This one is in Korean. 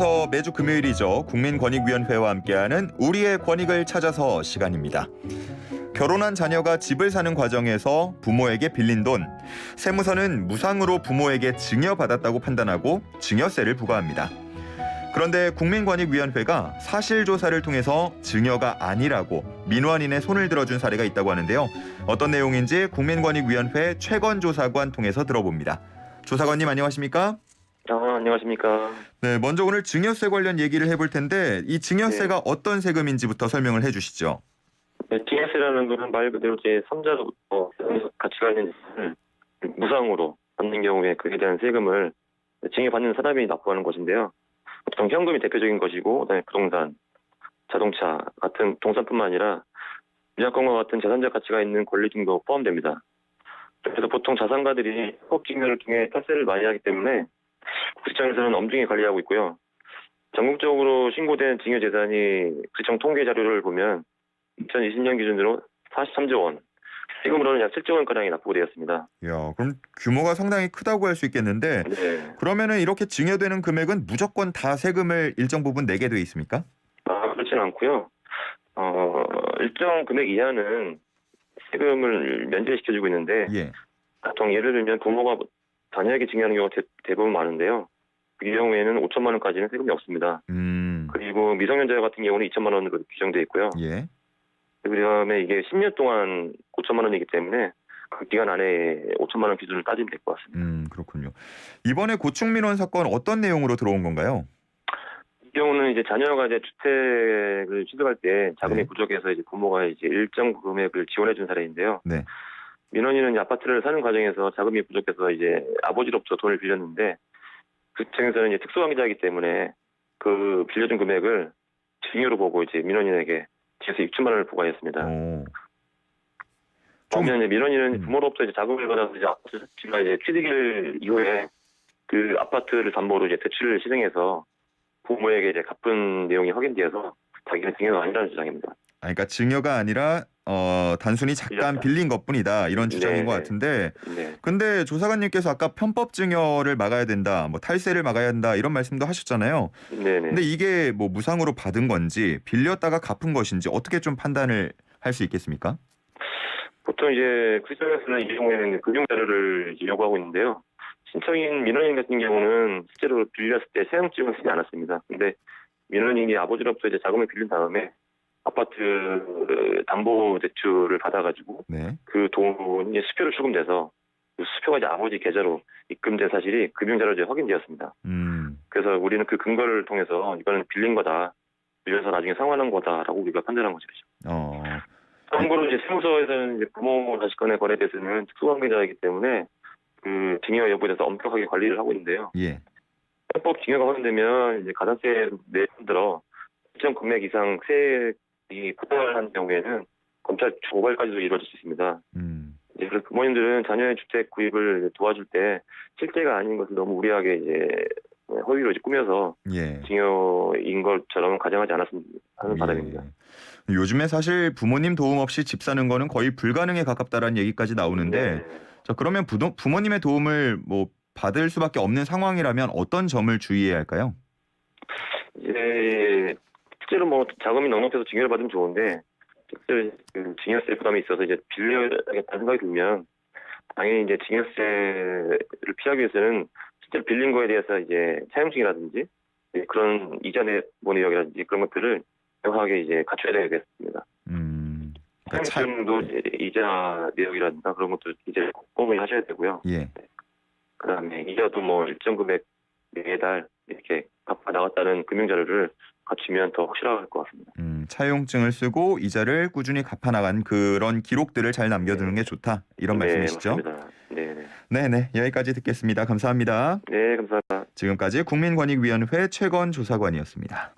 이어서 매주 금요일이죠. 국민권익위원회와 함께하는 우리의 권익을 찾아서 시간입니다. 결혼한 자녀가 집을 사는 과정에서 부모에게 빌린 돈, 세무서는 무상으로 부모에게 증여받았다고 판단하고 증여세를 부과합니다. 그런데 국민권익위원회가 사실조사를 통해서 증여가 아니라고 민원인의 손을 들어준 사례가 있다고 하는데요. 어떤 내용인지 국민권익위원회 최건조사관 통해서 들어봅니다. 조사관님 안녕하십니까? 안녕하십니까. 네, 먼저 오늘 증여세 관련 얘기를 해볼 텐데 이 증여세가 어떤 세금인지부터 설명을 해주시죠. 네, 증여세라는 것은 말 그대로 제 3자로부터 가치가 있는 재산을 무상으로 받는 경우에 그에 대한 세금을 증여받는 사람이 납부하는 것인데요. 보통 현금이 대표적인 것이고 그다음에 부동산, 자동차 같은 동산뿐만 아니라 미약권과 같은 재산적 가치가 있는 권리 등도 포함됩니다. 그래서 보통 자산가들이 합법 증여를 통해 탈세를 많이 하기 때문에 국세청에서는 엄중히 관리하고 있고요. 전국적으로 신고된 증여 재산이 국세청 통계 자료를 보면 2020년 기준으로 43조 원, 세금으로는 약 7조 원가량이 납부되었습니다. 이야, 그럼 규모가 상당히 크다고 할 수 있겠는데 네. 그러면은 이렇게 증여되는 금액은 무조건 다 세금을 일정 부분 내게 돼 있습니까? 그렇지는 않고요. 일정 금액 이하는 세금을 면제시켜주고 있는데 예. 보통 예를 들면 부모가 자녀에게 증여하는 경우가 대부분 많은데요. 그 경우에는 5천만 원까지는 세금이 없습니다. 그리고 미성년자 같은 경우는 2천만 원으로 규정되어 있고요. 예. 그다음에 이게 10년 동안 5천만 원이기 때문에 그 기간 안에 5천만 원 기준을 따지면 될 것 같습니다. 그렇군요. 이번에 고충 민원 사건 어떤 내용으로 들어온 건가요? 이 경우는 이제 자녀가 이제 주택을 취득할 때 자금이 네. 부족해서 이제 부모가 이제 일정 금액을 지원해 준 사례인데요. 네. 민원인은 이제 아파트를 사는 과정에서 자금이 부족해서 이제 아버지로부터 돈을 빌렸는데 그 청에서는 이제 특수관계자이기 때문에 그 빌려준 금액을 증여로 보고 이제 민원인에게 증여세 6천만 원을 부과했습니다. 반면 이제 민원인은 부모로부터 이제 자금을 받아서 이제 아파트가 이제 취득일 이후에 그 아파트를 담보로 이제 대출을 실행해서 부모에게 이제 갚은 내용이 확인되어서 자기는 증여가 아니라는 주장입니다. 그러니까 증여가 아니라 단순히 잠깐 빌린 것뿐이다 이런 주장인 것 같은데 네. 근데 조사관님께서 아까 편법 증여를 막아야 된다, 뭐 탈세를 막아야 한다 이런 말씀도 하셨잖아요. 네네. 근데 이게 뭐 무상으로 받은 건지 빌렸다가 갚은 것인지 어떻게 좀 판단을 할 수 있겠습니까? 보통 이제 국세청에서는 이 경우에는 금융 자료를 요구하고 있는데요. 신청인 민원인 같은 경우는 실제로 빌렸을 때 세금증을 쓰지 않았습니다. 근데 민원인이 아버지로부터 이제 자금을 빌린 다음에 아파트 담보 대출을 받아가지고 네. 그 돈이 수표로 출금돼서 그 수표가 이제 아버지 계좌로 입금된 사실이 금융자료에 확인되었습니다. 그래서 우리는 그 근거를 통해서 이거는 빌린 거다, 빌려서 나중에 상환한 거다라고 우리가 판단한 거죠. 참고로 이제 세무서에서는 이제 부모 자식 간의 거래에 대해서는 특수관계자이기 때문에 그 증여 여부에 대해서 엄격하게 관리를 하고 있는데요. 예. 편법 증여가 확인되면 이제 가산세 내년 들어 일정 금액 이상 세액이 부과를 한 경우에는 검찰 고발까지도 이루어질 수 있습니다. 이제 그래서 부모님들은 자녀의 주택 구입을 도와줄 때 실제가 아닌 것을 너무 무리하게 이제 허위로 이제 꾸며서 증여인 것처럼 가정하지 않았으면 하는 바람입니다. 요즘에 사실 부모님 도움 없이 집 사는 거는 거의 불가능에 가깝다라는 얘기까지 나오는데 자, 그러면 부모님의 도움을 뭐 받을 수밖에 없는 상황이라면 어떤 점을 주의해야 할까요? 이제 실제로 뭐 자금이 넉넉해서 증여를 받으면 좋은데 실제로 그 증여세 부담이 있어서 이제 빌려야겠다는 생각이 들면 당연히 이제 증여세를 피하기 위해서는 실제로 빌린 거에 대해서 이제 차용증이라든지 그런 이자 뭐 내역이라든지 그런 것들을 명확하게 이제 갖춰야 되겠습니다. 차용증도 이자 내역이라든가 그런 것도 이제 꼼꼼히 하셔야 되고요. 예. 그다음에 이자도 뭐 일정 금액 매달 이렇게 갚아 나갔다는 금융 자료를 갖추면 더 확실할 것 같습니다. 차용증을 쓰고 이자를 꾸준히 갚아 나간 그런 기록들을 잘 남겨두는 게 좋다 이런 말씀이시죠? 맞습니다. 네네, 여기까지 듣겠습니다. 감사합니다. 네, 감사합니다. 지금까지 국민권익위원회 최건 조사관이었습니다.